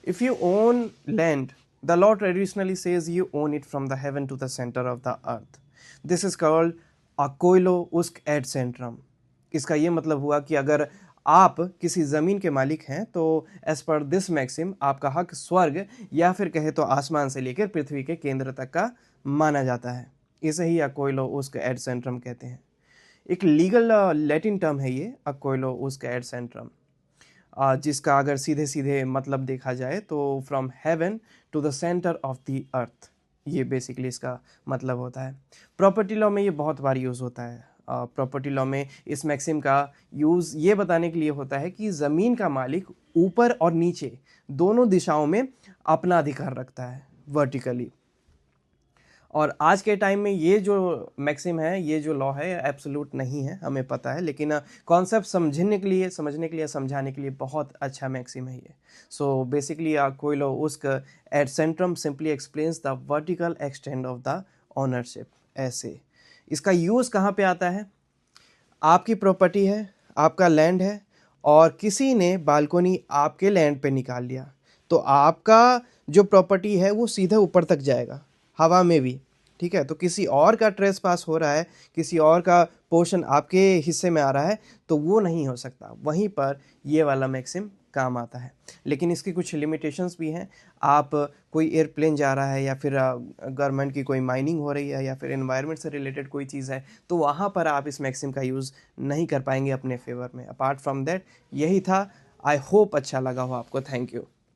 If you own land, the law traditionally says you own it from the heaven to the center of the earth. This is called a coelo usk ad centrum. इसका ये मतलब हुआ कि अगर आप किसी ज़मीन के मालिक हैं तो एज पर दिस मैक्सिम आपका हक स्वर्ग या फिर कहे तो आसमान से लेकर पृथ्वी के केंद्र तक का माना जाता है। इसे ही अकोइलो उस्क एड सेंट्रम कहते हैं। एक लीगल लैटिन टर्म है ये अकोइलो उस्क एड सेंट्रम, जिसका अगर सीधे सीधे मतलब देखा जाए तो from heaven to the centre of the earth, ये बेसिकली इसका मतलब होता है। प्रॉपर्टी लॉ में ये बहुत बार यूज़ होता है। प्रॉपर्टी लॉ में इस मैक्सिम का यूज़ ये बताने के लिए होता है कि ज़मीन का मालिक ऊपर और नीचे दोनों दिशाओं में अपना अधिकार रखता है वर्टिकली। और आज के टाइम में ये जो मैक्सिम है, ये जो लॉ है, एब्सोल्यूट नहीं है, हमें पता है, लेकिन कॉन्सेप्ट समझने के लिए समझाने के लिए बहुत अच्छा मैक्सिम है ये। सो बेसिकली कोइलो उस्क एट सेंट्रम simply explains the vertical extent of the ownership. ऐसे इसका यूज़ कहाँ पे आता है? आपकी प्रॉपर्टी है, आपका लैंड है और किसी ने बालकोनी आपके लैंड पे निकाल लिया, तो आपका जो प्रॉपर्टी है वो सीधे ऊपर तक जाएगा, हवा में भी, ठीक है। तो किसी और का ट्रेस पास हो रहा है, किसी और का पोर्शन आपके हिस्से में आ रहा है, तो वो नहीं हो सकता। वहीं पर ये वाला मैक्सिम काम आता है, लेकिन इसकी कुछ लिमिटेशंस भी हैं। आप कोई एयरप्लेन जा रहा है या फिर गवर्नमेंट की कोई माइनिंग हो रही है या फिर एनवायरनमेंट से रिलेटेड कोई चीज़ है, तो वहाँ पर आप इस मैक्सिम का यूज़ नहीं कर पाएंगे अपने फेवर में। अपार्ट फ्रॉम दैट यही था। आई होप अच्छा लगा हो आपको। Thank you.